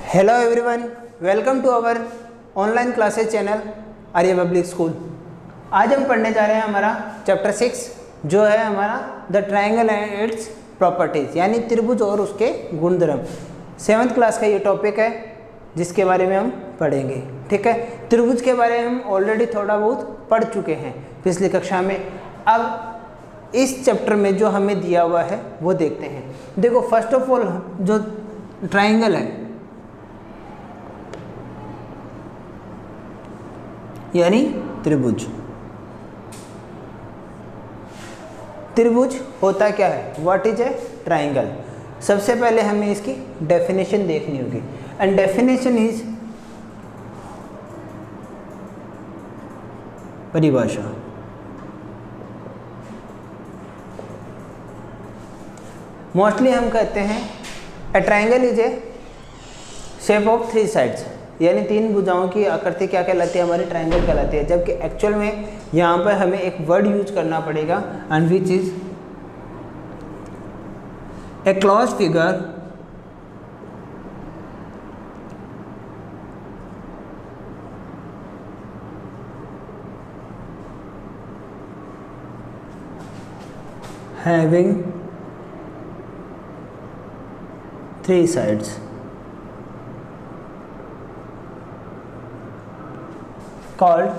Hello everyone, welcome to our online classes channel Arya public school. आज हम पढ़ने जा रहे हैं हमारा चैप्टर 6 जो है हमारा the triangle and it's properties, यानी त्रिभुज और उसके गुणधर्म। 7th क्लास का ये टॉपिक है जिसके बारे में हम पढ़ेंगे। ठीक है, त्रिभुज के बारे में हम ऑलरेडी थोड़ा बहुत पढ़ चुके हैं पिछली कक्षा में। अब इस चैप्टर में जो हमें दिया हुआ है वो देखते हैं। देखो, फर्स्ट ऑफ ऑल जो ट्रायंगल है यानी त्रिभुज। त्रिभुज होता क्या है? What is a triangle? सबसे पहले हमें इसकी डेफिनेशन देखनी होगी। एंड डेफिनेशन इज परिभाषा। मोस्टली हम कहते हैं ए triangle is A shape of 3 sides, यानी 3 भुजाओं की आकृति क्या कहलाती है? हमारी ट्रायंगल कहलाती है। जबकि एक्चुअल में यहाँ पर हमें एक वर्ड यूज करना पड़ेगा and which is a close figure having 3 sides called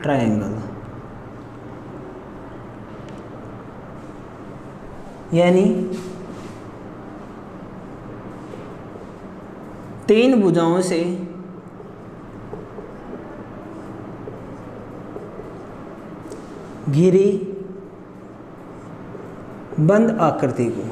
triangle। यानी 3 भुजाओं से घिरी बंद आकृति को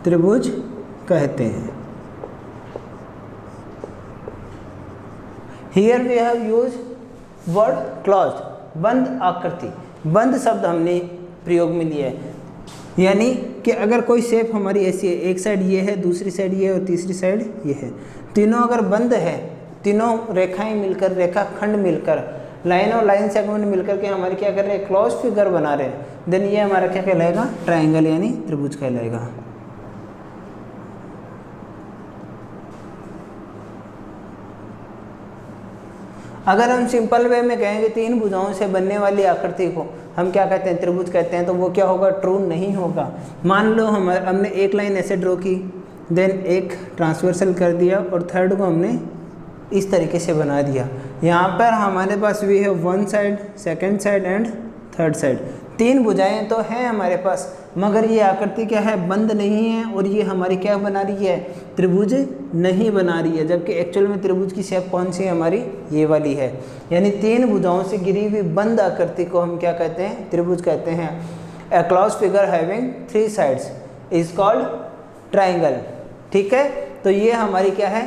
त्रिभुज कहते हैं। Here we have use word close, बंद आकृति। बंद शब्द हमने प्रयोग में लिया है, यानी कि अगर कोई शेप हमारी ऐसी है, एक साइड ये है, दूसरी साइड ये है और तीसरी साइड ये है, तीनों अगर बंद है, तीनों रेखाएं मिलकर, रेखाखंड मिलकर, लाइन और लाइन सेगमेंट मिलकर के हमारी क्या कर रहे हैं? क्लोज फिगर बना रहे हैं। देन ये हमारा क्या कहलाएगा? ट्रायंगल यानी त्रिभुज कहलाएगा। अगर हम सिंपल वे में कहेंगे 3 भुजाओं से बनने वाली आकृति को हम क्या कहते हैं? त्रिभुज कहते हैं, तो वो क्या होगा? ट्रू नहीं होगा। मान लो हमने एक लाइन ऐसे ड्रॉ की, देन एक ट्रांसवर्सल कर दिया और थर्ड को हमने इस तरीके से बना दिया। यहाँ पर हमारे पास भी है 1 side, second side and third side. 3 भुजाएं तो हैं हमारे पास, मगर ये आकृति क्या है? बंद नहीं है और ये हमारी क्या बना रही है? त्रिभुज नहीं बना रही है। जबकि एक्चुअल में त्रिभुज की शेप कौन सी है? हमारी ये वाली है। यानी 3 भुजाओं से घिरी हुई बंद आकृति को हम क्या कहते हैं? त्रिभुज कहते हैं। A close figure having 3 sides is called triangle. ठीक है, तो ये हमारी क्या है?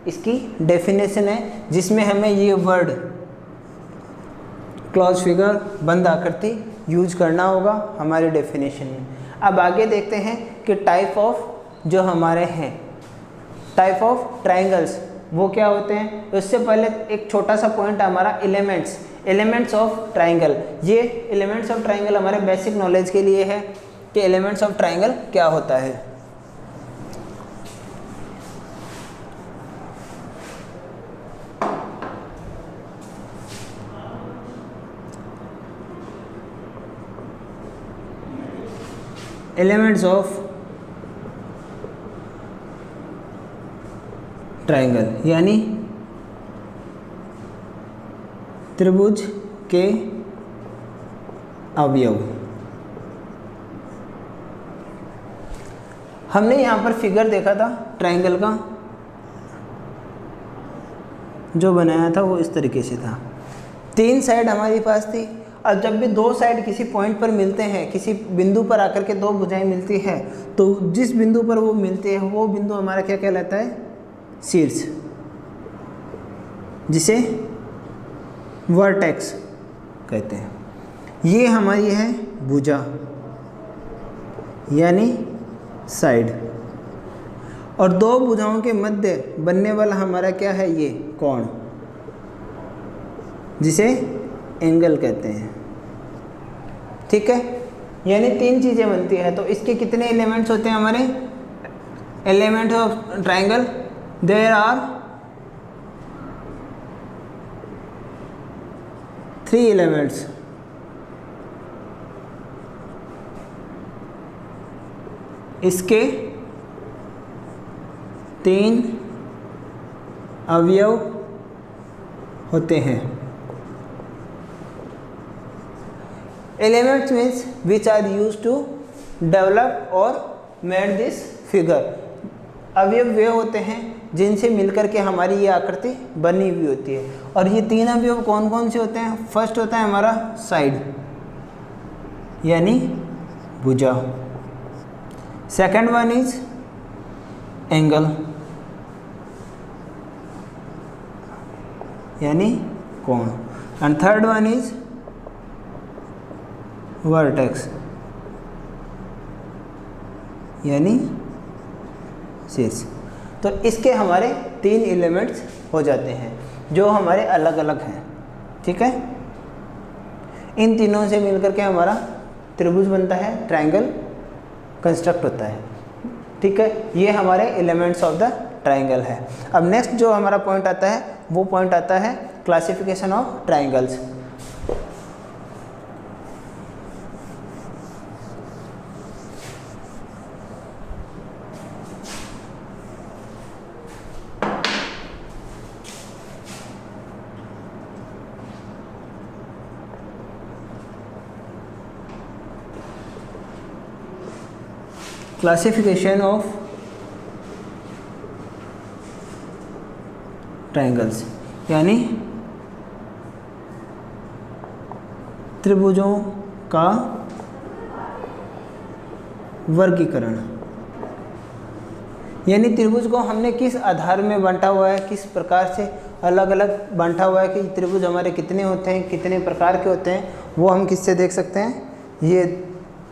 इसकी डेफिनेशन है, जिसमें हमें ये वर्ड क्लोज फिगर, बंद आकृति यूज करना होगा हमारे डेफिनेशन में। अब आगे देखते हैं कि टाइप ऑफ जो हमारे हैं, टाइप ऑफ ट्रायंगल्स वो क्या होते हैं। तो इससे पहले एक छोटा सा पॉइंट है हमारा एलिमेंट्स ऑफ ट्रायंगल। ये एलिमेंट्स ऑफ ट्रायंगल हमारे बेसिक नॉलेज के लिए है कि एलिमेंट्स ऑफ ट्रायंगल क्या होता है। एलिमेंट्स ऑफ ट्रायंगल यानी त्रिभुज के अवयव। हमने यहाँ पर फिगर देखा था ट्रायंगल का, जो बनाया था वो इस तरीके से था। 3 साइड हमारे पास थी, और जब भी 2 साइड किसी पॉइंट पर मिलते हैं, किसी बिंदु पर आकर के 2 भुजाएं मिलती हैं, तो जिस बिंदु पर वो मिलते हैं वो बिंदु हमारा क्या कहलाता है? शीर्ष, जिसे वर्टेक्स कहते हैं। ये हमारी है भुजा यानी साइड, और दो भुजाओं के मध्य बनने वाला हमारा क्या है, ये कोण, जिसे एंगल कहते हैं। ठीक है, यानी तीन चीज़ें बनती है। तो इसके कितने एलिमेंट्स होते हैं हमारे element of triangle? There are 3 elements. इसके 3 अवयव होते हैं। Elements means which are use to develop और मेड दिस फिगर। अवयव वे होते हैं जिनसे मिलकर के हमारी ये आकृति बनी हुई होती है। और ये 3 अवयव कौन कौन से होते हैं? फर्स्ट होता है हमारा साइड, यानी भुजा। सेकंड वन इज एंगल, यानी कोण। And third one is vertex, यानी शीर्ष। तो इसके हमारे 3 एलिमेंट्स हो जाते हैं जो हमारे अलग अलग हैं। ठीक है, इन तीनों से मिलकर के हमारा त्रिभुज बनता है, ट्रायंगल कंस्ट्रक्ट होता है। ठीक है, ये हमारे एलिमेंट्स ऑफ द ट्रायंगल है। अब नेक्स्ट जो हमारा पॉइंट आता है वो पॉइंट आता है classification of triangles. Classification of triangles, यानी त्रिभुजों का वर्गीकरण। यानी त्रिभुज को हमने किस आधार में बांटा हुआ है, किस प्रकार से अलग अलग बांटा हुआ है कि त्रिभुज हमारे कितने होते हैं, कितने प्रकार के होते हैं, वो हम किससे देख सकते हैं? ये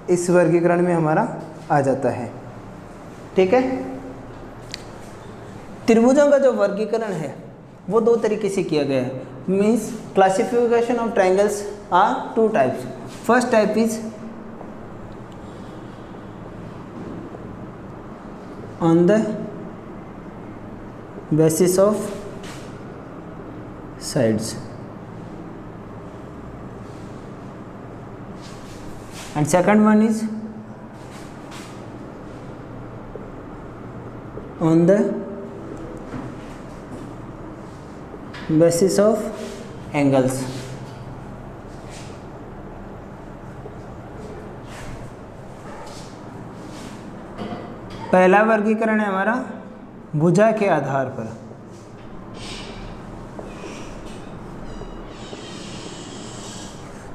इस वर्गीकरण में हमारा आ जाता है। ठीक है, त्रिभुजों का जो वर्गीकरण है वो 2 तरीके से किया गया है। Means classification of triangles are 2 types. First type is on the basis of sides and second one is on the basis of angles। पहला वर्गीकरण है हमारा भुजा के आधार पर।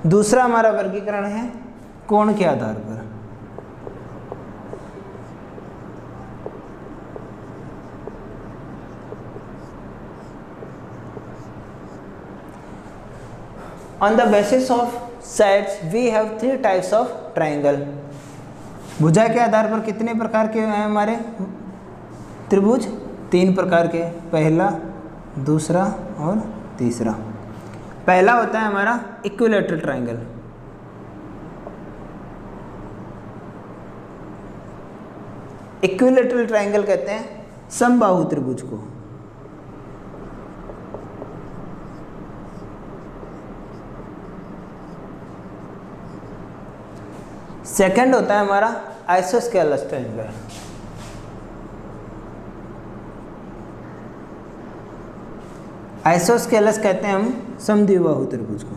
दूसरा हमारा वर्गीकरण है कोण के आधार पर। On the basis of sides we have 3 types of triangle। भुजा के आधार पर कितने प्रकार के हैं हमारे त्रिभुज? 3 प्रकार के, पहला, दूसरा और तीसरा। पहला होता है हमारा इक्विलैटरल ट्रायंगल। इक्विलैटरल ट्रायंगल कहते हैं समबाहु त्रिभुज को। सेकंड होता है हमारा आइसोस्केलस ट्रायंगल। आइसोस्केलस कहते हैं हम समद्विबाहु त्रिभुज को।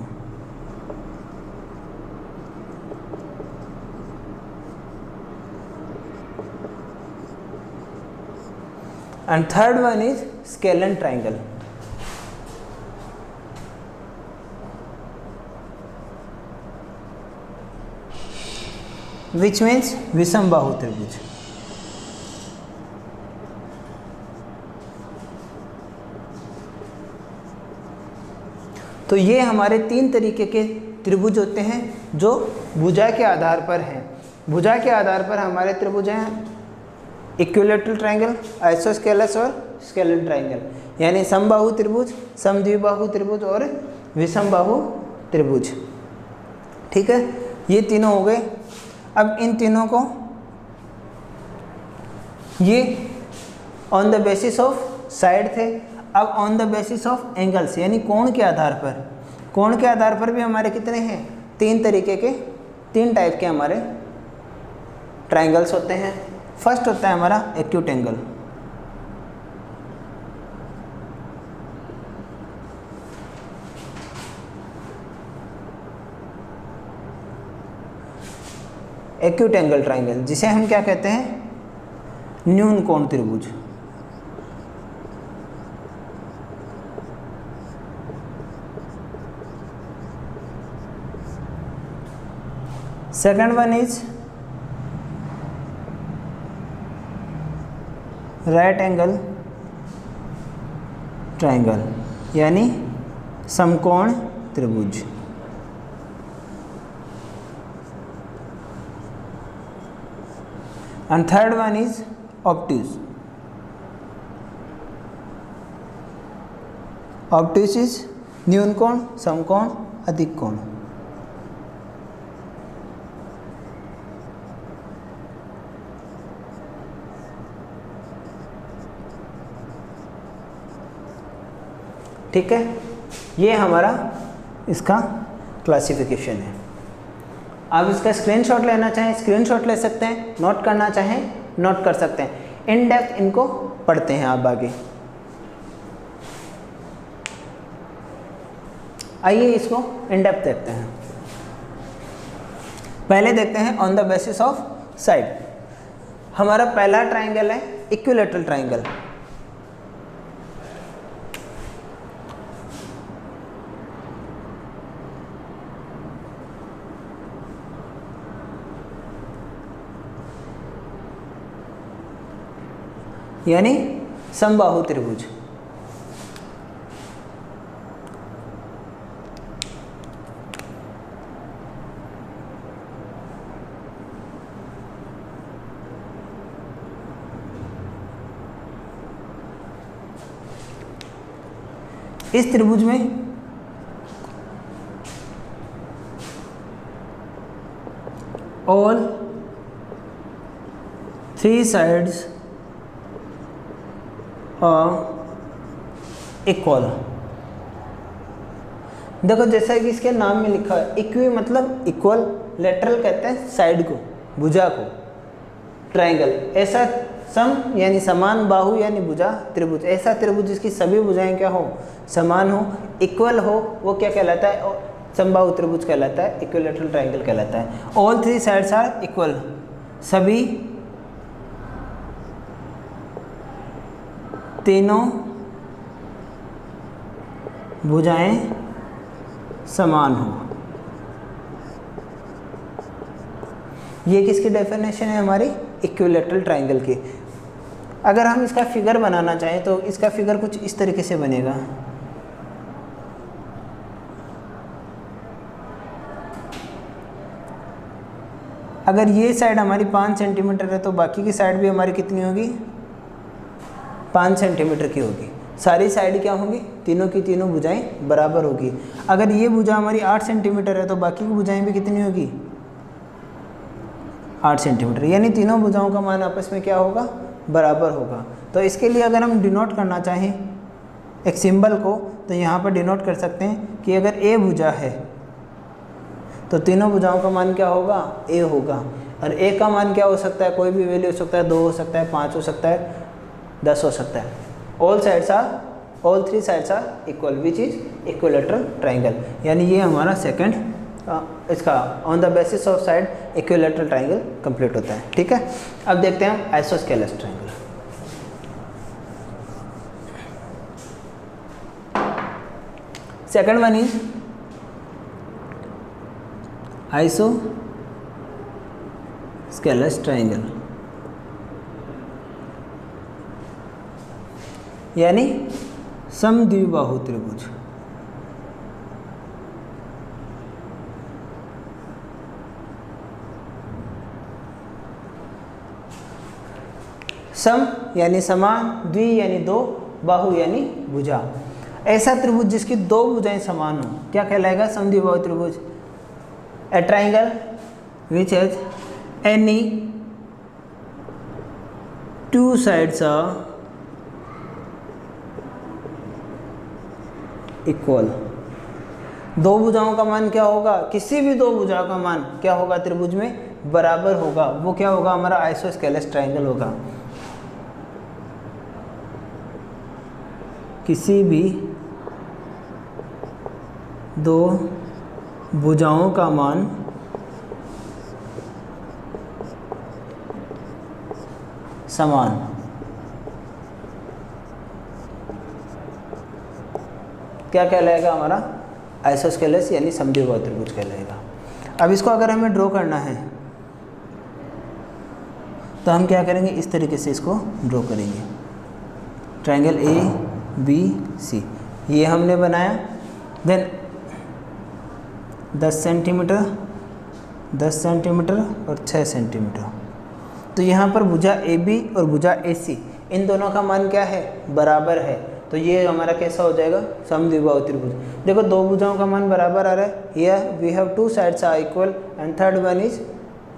And third one is scalene triangle. Which means विषमबाहु त्रिभुज। तो ये हमारे 3 तरीके के त्रिभुज होते हैं जो भुजा के आधार पर हैं। भुजा के आधार पर हमारे त्रिभुज हैं इक्विलेटरल ट्राइंगल, आइसोस्केलस और स्केलेटल ट्राइंगल, यानी समबाहु त्रिभुज, समद्विबाहु त्रिभुज और विषमबाहु त्रिभुज। ठीक है, ये तीनों हो गए। अब इन तीनों को ये on the basis of side थे, अब on the basis of angles यानी कोण के आधार पर, कोण के आधार पर भी हमारे कितने हैं, तीन तरीके के, तीन टाइप के हमारे ट्राइंगल्स होते हैं। फर्स्ट होता है हमारा acute angle, acute angle triangle, जिसे हम क्या कहते हैं, न्यून कोण त्रिभुज। Second one is right angle triangle, यानी समकोण त्रिभुज। And third one is obtuse. Obtuse is न्यून कोण, समकोण, अधिक कोण। ठीक है, ये हमारा इसका क्लासिफिकेशन है। आप इसका स्क्रीनशॉट लेना चाहें स्क्रीनशॉट ले सकते हैं, नोट करना चाहें नोट कर सकते हैं। इन डेप्थ इनको पढ़ते हैं आप आगे। आइए इसको इन डेप्थ देखते हैं। पहले देखते हैं on the basis of side. हमारा पहला ट्राइंगल है इक्विलेटरल ट्राइंगल। यानी समबाहु त्रिभुज। इस त्रिभुज में ऑल थ्री साइड्स इक्वल। देखो जैसा कि इसके नाम में लिखा है, इक्वी मतलब इक्वल, लेटरल कहते हैं साइड को, भुजा को, ट्राइंगल ऐसा सम यानी समान, बाहु यानी भुजा, त्रिभुज ऐसा त्रिभुज जिसकी सभी भुजाएं क्या हो, समान हो, इक्वल हो, वो क्या कहलाता है, समबाहु त्रिभुज कहलाता है, इक्विलेटरल ट्राइंगल कहलाता है। All three sides are equal, सभी तीनों भुजाएं समान हो। ये किसकी डेफिनेशन है, हमारी इक्विलेटरल ट्राइंगल की। अगर हम इसका फिगर बनाना चाहें तो इसका फिगर कुछ इस तरीके से बनेगा। अगर ये साइड हमारी 5 सेंटीमीटर है तो बाकी की साइड भी हमारी कितनी होगी, 5 सेंटीमीटर की होगी। सारी साइड क्या होंगी, तीनों की तीनों भुजाएं बराबर होगी। अगर ये भुजा हमारी 8 सेंटीमीटर है तो बाकी की भुजाएं भी कितनी होगी, 8 सेंटीमीटर, यानी तीनों भुजाओं का मान आपस में क्या होगा, बराबर होगा। तो इसके लिए अगर हम डिनोट करना चाहें एक सिंबल को, तो यहाँ पर डिनोट कर सकते हैं कि अगर ए भुजा है तो तीनों भुजाओं का मान क्या होगा, ए होगा। और ए का मान क्या हो सकता है, कोई भी वैल्यू हो सकता है, 2 हो सकता है, 5 हो सकता है, 10 हो सकता है। All three sides are equal which is equilateral triangle, यानी ये हमारा सेकंड इसका on the basis of side equilateral triangle complete होता है। ठीक है, अब देखते हैं हम isosceles triangle. Second one is isosceles triangle, यानी समद्विबाहु त्रिभुज। सम यानी समान, द्वि यानी दो, बाहु यानी भुजा। ऐसा त्रिभुज जिसकी दो भुजाएं समान हो क्या कहलाएगा? समद्विबाहु त्रिभुज। A triangle which has any two sides are equal. दो भुजाओं का मान क्या होगा? किसी भी दो भुजा का मान क्या होगा? त्रिभुज में बराबर होगा। वो क्या होगा? हमारा आइसोस्केलेस ट्राइंगल होगा। किसी भी दो भुजाओं का मान समान। क्या कहलाएगा? हमारा आइसोस्केलेस यानी समद्विबाहु त्रिभुज कहलाएगा। अब इसको अगर हमें ड्रॉ करना है तो हम क्या करेंगे? इस तरीके से इसको ड्रॉ करेंगे। ट्राइंगल ए बी सी ये हमने बनाया। देन 10 सेंटीमीटर, 10 सेंटीमीटर और 6 सेंटीमीटर। तो यहाँ पर भुजा ए बी और भुजा ए सी इन दोनों का मान क्या है? बराबर है। तो ये हमारा कैसा हो जाएगा? समद्विबाहु त्रिभुज। देखो दो भुजाओं का मान बराबर आ रहा है। Here we have two sides are equal and third one is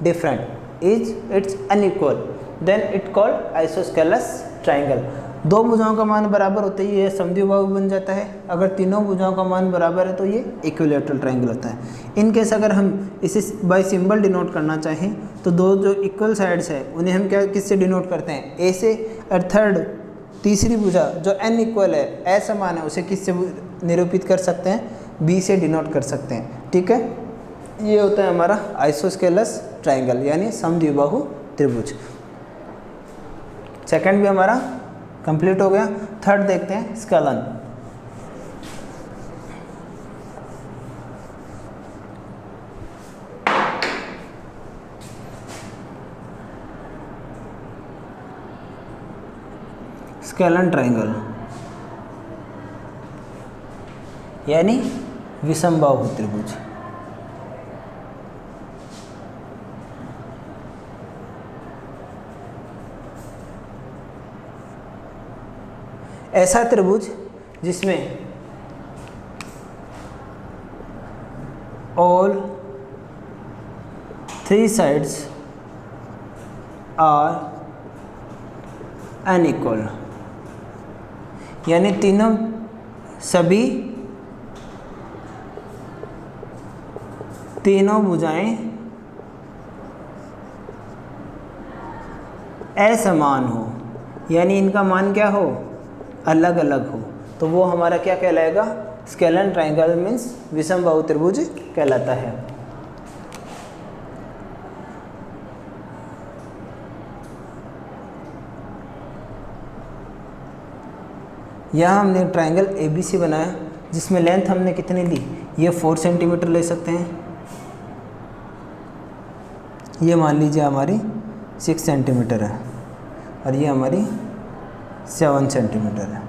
different, is it's unequal, then it called isosceles triangle. दो भुजाओं का मान बराबर होते ही ये समद्विबाहु बन जाता है। अगर तीनों भुजाओं का मान बराबर है तो ये इक्विलैटरल ट्राइंगल होता है। इन केस अगर हम इसे बाय सिंबल डिनोट करना चाहें तो दो जो इक्वल साइड्स है उन्हें हम क्या किससे डिनोट करते हैं? ए से। और थर्ड तीसरी भुजा जो एन इक्वल है, असमान है, उसे किससे निरूपित कर सकते हैं? बी से डिनोट कर सकते हैं। ठीक है, ये होता है हमारा आइसोस्केलेस ट्राइंगल यानी समद्विबाहु त्रिभुज। सेकंड भी हमारा कंप्लीट हो गया। थर्ड देखते हैं स्केलन। स्केलन ट्राइंगल यानी विषमबाहु त्रिभुज। ऐसा त्रिभुज जिसमें all three sides are unequal, यानी तीनों भुजाएं असमान हो, यानी इनका मान क्या हो? अलग अलग हो। तो वो हमारा क्या कहलाएगा? स्केलन ट्राइंगल मीन्स विषमबाहु त्रिभुज कहलाता है। यहाँ हमने ट्राइंगल ABC बनाया जिसमें लेंथ हमने कितनी ली? ये 4 सेंटीमीटर ले सकते हैं। ये मान लीजिए हमारी 6 सेंटीमीटर है और ये हमारी 7 सेंटीमीटर है।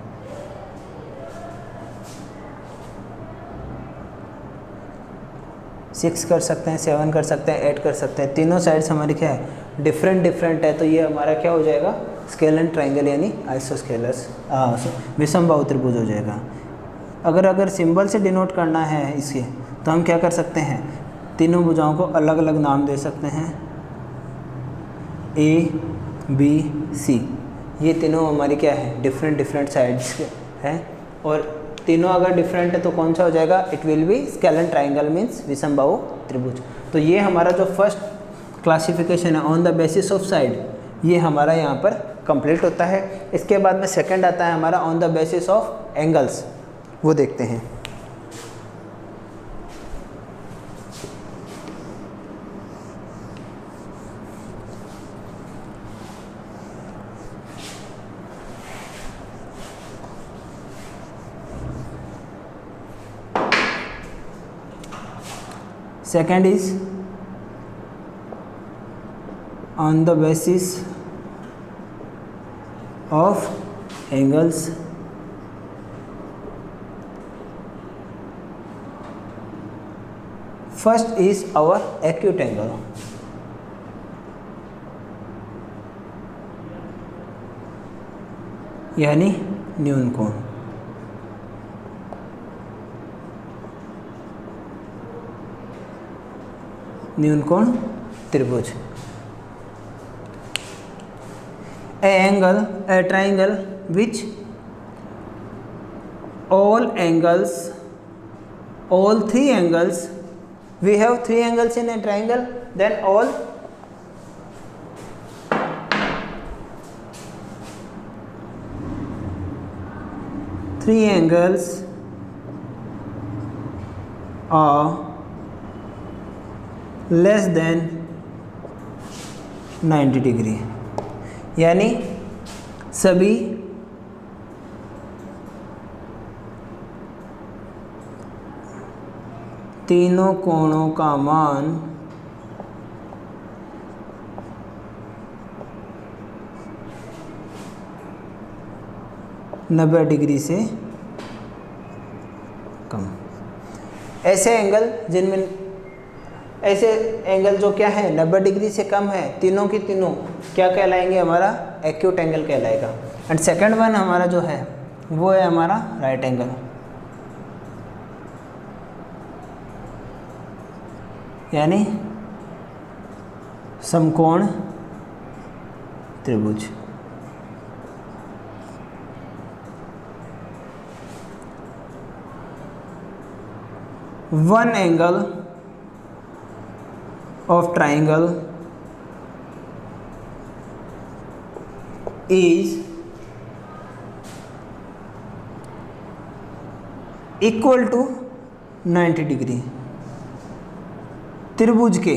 सिक्स कर सकते हैं, 7 कर सकते हैं, 8 कर सकते हैं। तीनों साइड्स हमारी क्या है? डिफरेंट है। तो ये हमारा क्या हो जाएगा? स्केलन ट्राइंगल यानी आइसोस्केलेस विषमबाहु त्रिभुज हो जाएगा। अगर सिंबल से डिनोट करना है इसके तो हम क्या कर सकते हैं? तीनों भुजाओं को अलग अलग नाम दे सकते हैं। ABC ये तीनों हमारी क्या है? डिफरेंट साइड्स हैं। और तीनों अगर डिफरेंट है तो कौन सा हो जाएगा? It will be scalene triangle means विषमबाहु त्रिभुज। तो ये हमारा जो फर्स्ट क्लासिफिकेशन है on the basis of side, ये हमारा यहाँ पर कंप्लीट होता है। इसके बाद में सेकंड आता है हमारा on the basis of angles, वो देखते हैं। Second is on the basis of angles. First is our acute angle. यानी न्यून कोण। न्यून कोण त्रिभुज। A triangle which all three angles, we have three angles in a triangle, then all three angles are less than 90 degree, यानी सभी तीनों कोणों का मान 90 डिग्री से कम। ऐसे एंगल जिनमें ऐसे एंगल जो क्या है 90 डिग्री से कम है, तीनों की तीनों क्या कहलाएंगे, हमारा एक्यूट एंगल कहलाएगा। एंड सेकंड वन हमारा जो है वो है हमारा राइट एंगल, यानी समकोण त्रिभुज। One angle of triangle is equal to 90 degree. त्रिभुज के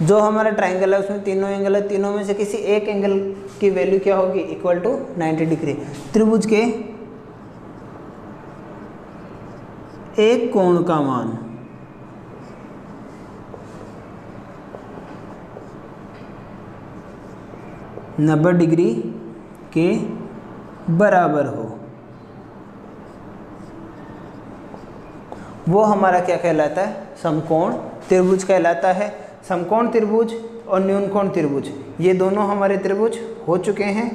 जो हमारा ट्राइंगल है उसमें तीनों एंगल है, तीनों में से किसी एक एंगल की वैल्यू क्या होगी, इक्वल टू 90 डिग्री। त्रिभुज के एक कोण का मान 90 डिग्री के बराबर हो, वो हमारा क्या कहलाता है, समकोण त्रिभुज कहलाता है। समकोण त्रिभुज और न्यूनकोण त्रिभुज ये दोनों हमारे त्रिभुज हो चुके हैं।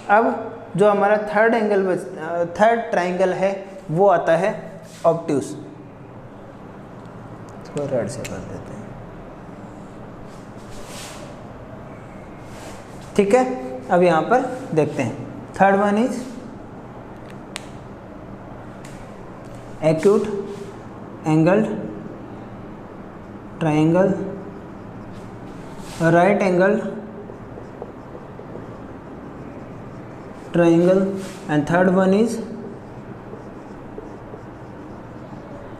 अब जो हमारा थर्ड ट्राइंगल है वो आता है ऑब्ट्यूस। इसको रेड से कर देते हैं, ठीक है। अब यहाँ पर देखते हैं, third one is acute angled triangle, right angle triangle, and third one is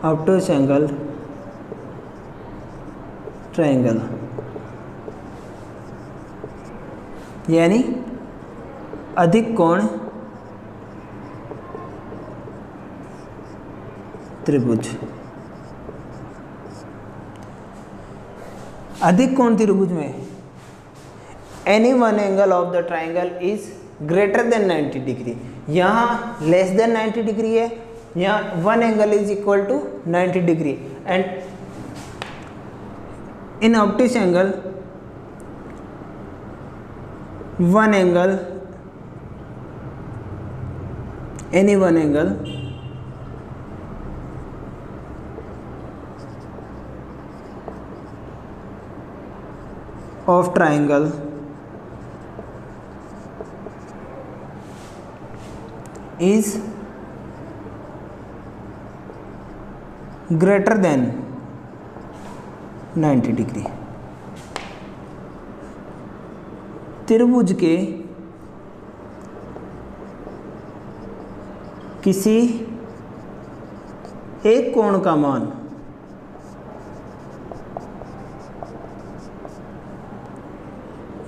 obtuse angle triangle, यानी अधिक कोण त्रिभुज। अधिक कोण त्रिभुज में any one angle of the triangle is greater than 90 degree. यहाँ लेस देन 90 डिग्री है, यहाँ one angle is equal to 90 degree. And in obtuse angle one angle, any one angle of triangle is greater than 90 degree. त्रिभुज के किसी एक कोण का मान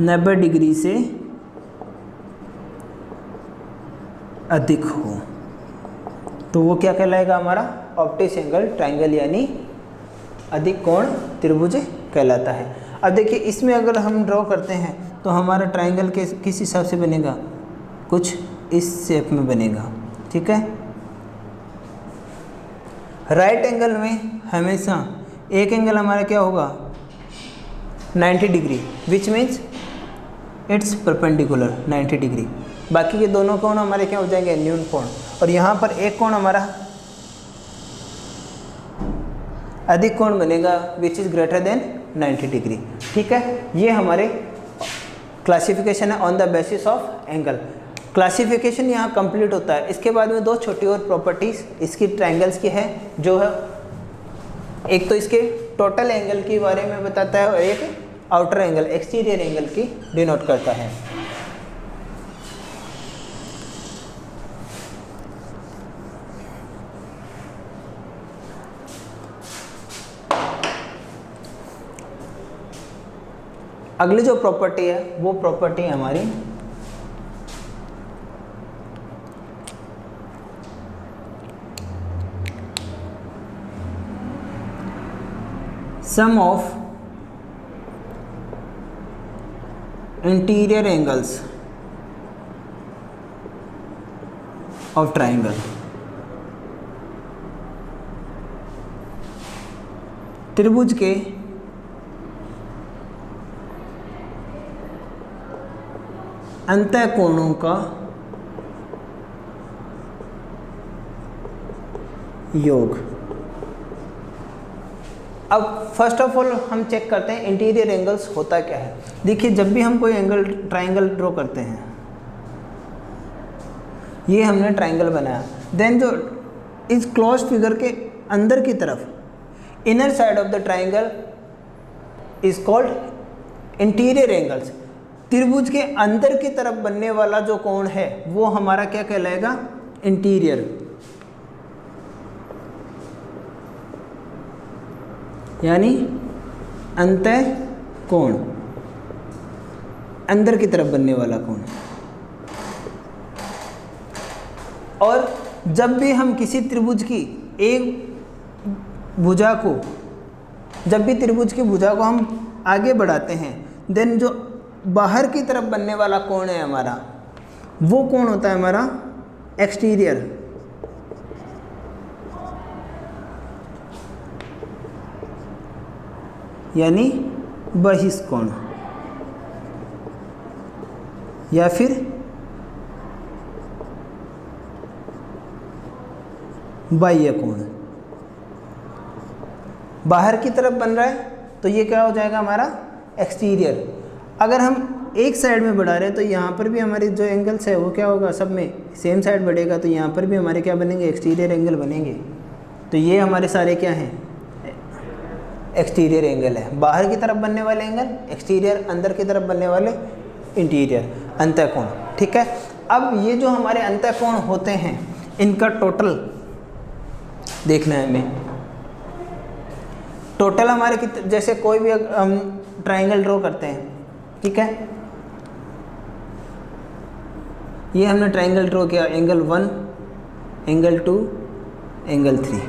90 डिग्री से अधिक हो तो वो क्या कहलाएगा, हमारा ऑब्ट्यूस एंगल ट्राइंगल, यानी अधिक कोण त्रिभुज कहलाता है। अब देखिए इसमें अगर हम ड्रॉ करते हैं तो हमारा ट्राइंगल किस हिसाब से बनेगा, कुछ इस शेप में बनेगा, ठीक है। राइट एंगल में हमेशा एक एंगल हमारा क्या होगा, 90 degree, which means it's perpendicular 90 degree. बाकी के दोनों कोण हमारे क्या हो जाएंगे, न्यून कोण। और यहाँ पर एक कोण हमारा अधिक कोण बनेगा which is greater than 90 degree. ठीक है, ये हमारे क्लासिफिकेशन है on the basis of angle. Classification यहाँ कंप्लीट होता है। इसके बाद में दो छोटी और प्रॉपर्टीज इसकी ट्रायंगल्स की है, जो है एक तो इसके टोटल एंगल के बारे में बताता है और एक आउटर एंगल एक्सटीरियर एंगल की डिनोट करता है। अगली जो प्रॉपर्टी है वो प्रॉपर्टी हमारी sum of interior angles of triangle. त्रिभुज के अंतःकोणों का योग। अब फर्स्ट ऑफ ऑल हम चेक करते हैं इंटीरियर एंगल्स होता क्या है। देखिए, जब भी हम कोई एंगल ट्राइंगल ड्रॉ करते हैं, ये हमने ट्राइंगल बनाया, देन जो इस क्लोज फिगर के अंदर की तरफ inner side of the triangle is called interior angles. त्रिभुज के अंदर की तरफ बनने वाला जो कोण है वो हमारा क्या कहलाएगा, इंटीरियर। यानी अंतः कोण, अंदर की तरफ बनने वाला कोण। और जब भी हम किसी त्रिभुज की एक भुजा को, जब भी त्रिभुज की भुजा को हम आगे बढ़ाते हैं, देन जो बाहर की तरफ बनने वाला कोण है हमारा, वो कोण होता है हमारा एक्सटीरियर। यानी बहिष्कोण या फिर बाह्य कोण। बाहर की तरफ बन रहा है तो ये क्या हो जाएगा हमारा एक्सटीरियर। अगर हम एक साइड में बढ़ा रहे हैं तो यहाँ पर भी हमारे जो एंगल्स है वो क्या होगा, सब में सेम साइड बढ़ेगा, तो यहाँ पर भी हमारे क्या बनेंगे, एक्सटीरियर एंगल बनेंगे। तो ये हमारे सारे क्या हैं, एक्सटीरियर एंगल है। बाहर की तरफ बनने वाले एंगल एक्सटीरियर, अंदर की तरफ बनने वाले इंटीरियर, अंतःकोण। ठीक है, अब ये जो हमारे अंतःकोण होते हैं इनका टोटल देखना है हमें। टोटल हमारे जैसे कोई भी हम ट्राइंगल ड्रॉ करते हैं, ठीक है, ये हमने ट्राइंगल ड्रॉ किया, एंगल 1, एंगल 2, एंगल 3,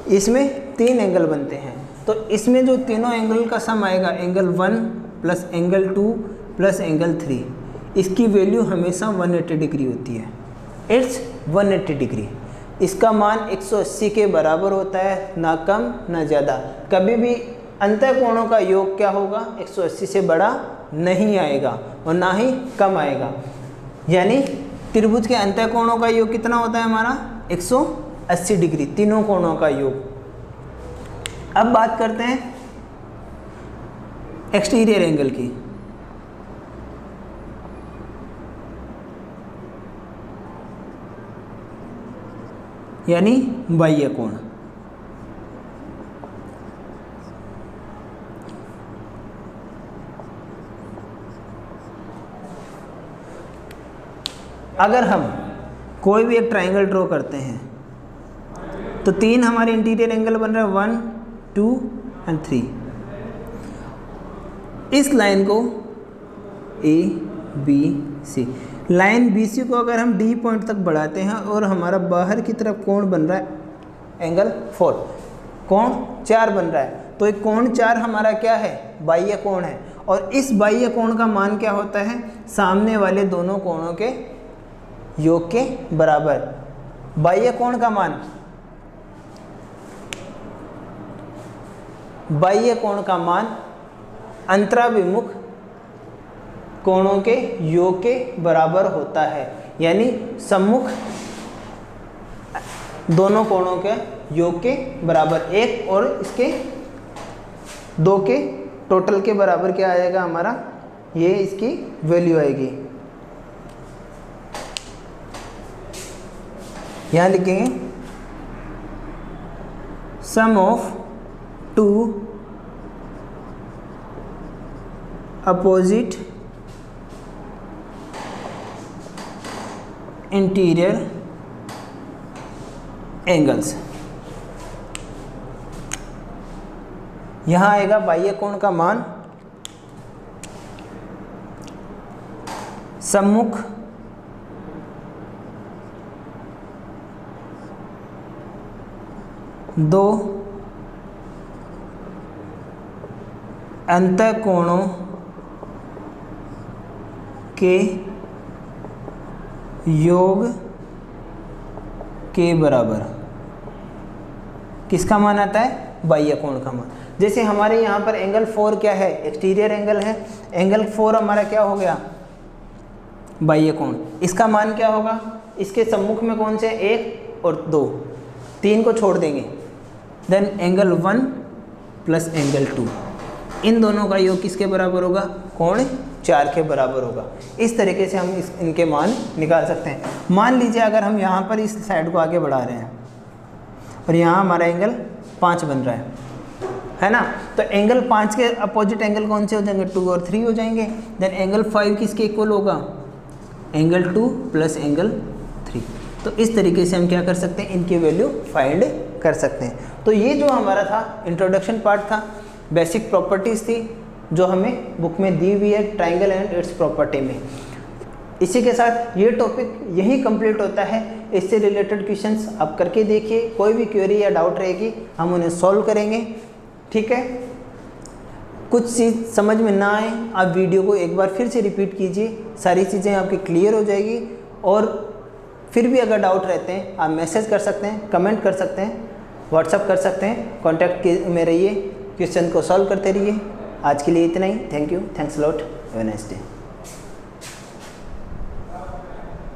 इसमें 3 एंगल बनते हैं। तो इसमें जो तीनों एंगल का सम आएगा, angle 1 plus angle 2 plus angle 3, इसकी वैल्यू हमेशा 180 डिग्री होती है। It's 180 degree. इसका मान 180 के बराबर होता है, ना कम ना ज़्यादा। कभी भी अंतःकोणों का योग क्या होगा, 180 से बड़ा नहीं आएगा और ना ही कम आएगा। यानी त्रिभुज के अंतःकोणों का योग कितना होता है हमारा, 180 डिग्री, तीनों कोणों का योग। अब बात करते हैं एक्सटीरियर एंगल की। यानी बाह्य कोण। अगर हम कोई भी एक ट्राइंगल ड्रॉ करते हैं तो 3 हमारे इंटीरियर एंगल बन रहा है, 1, 2 एंड 3। इस लाइन को A B C, line BC को अगर हम D पॉइंट तक बढ़ाते हैं और हमारा बाहर की तरफ कोण बन रहा है एंगल 4, कोण 4 बन रहा है, तो एक कोण 4 हमारा क्या है, बाह्य कोण है। और इस बाह्य कोण का मान क्या होता है, सामने वाले दोनों कोणों के योग के बराबर। बाह्य कोण का मान, बाह्य कोण का मान अंतराभिमुख कोणों के योग के बराबर होता है, यानी सम्मुख दोनों कोणों के योग के बराबर, एक और इसके दो के टोटल के बराबर क्या आएगा हमारा, ये इसकी वैल्यू आएगी। यहाँ लिखेंगे sum of two opposite interior angles. यहाँ आएगा बाह्य कोण का मान सम्मुख दो अंतःकोणों के योग के बराबर। किसका मान आता है, बाह्य कोण का मान। जैसे हमारे यहाँ पर एंगल 4 क्या है, एक्सटीरियर एंगल है, एंगल 4 हमारा क्या हो गया, बाह्य कोण। इसका मान क्या होगा, इसके सम्मुख में कौन से, 1 और 2, 3 को छोड़ देंगे, देन एंगल 1 प्लस एंगल 2, इन दोनों का योग किसके बराबर होगा, कोण 4 के बराबर होगा। इस तरीके से हम इनके मान निकाल सकते हैं। मान लीजिए अगर हम यहाँ पर इस साइड को आगे बढ़ा रहे हैं और यहाँ हमारा एंगल 5 बन रहा है ना, तो एंगल 5 के अपोजिट एंगल कौन से हो जाएंगे, 2 और 3 हो जाएंगे। देन एंगल 5 किसके इक्वल होगा, एंगल 2 प्लस एंगल 3। तो इस तरीके से हम क्या कर सकते हैं, इनकी वैल्यू फाइंड कर सकते हैं। तो ये जो हमारा था इंट्रोडक्शन पार्ट था, बेसिक प्रॉपर्टीज़ थी जो हमें बुक में दी हुई है ट्राइंगल एंड इट्स प्रॉपर्टी में। इसी के साथ ये टॉपिक यही कंप्लीट होता है। इससे रिलेटेड क्वेश्चंस आप करके देखिए, कोई भी क्वेरी या डाउट रहेगी हम उन्हें सॉल्व करेंगे, ठीक है। कुछ चीज़ समझ में ना आए आप वीडियो को एक बार फिर से रिपीट कीजिए, सारी चीज़ें आपकी क्लियर हो जाएगी। और फिर भी अगर डाउट रहते हैं आप मैसेज कर सकते हैं, कमेंट कर सकते हैं, व्हाट्सअप कर सकते हैं, कॉन्टैक्ट में रहिए, क्वेश्चन को सॉल्व करते रहिए। आज के लिए इतना ही। Thank you, thanks lot, have a nice day.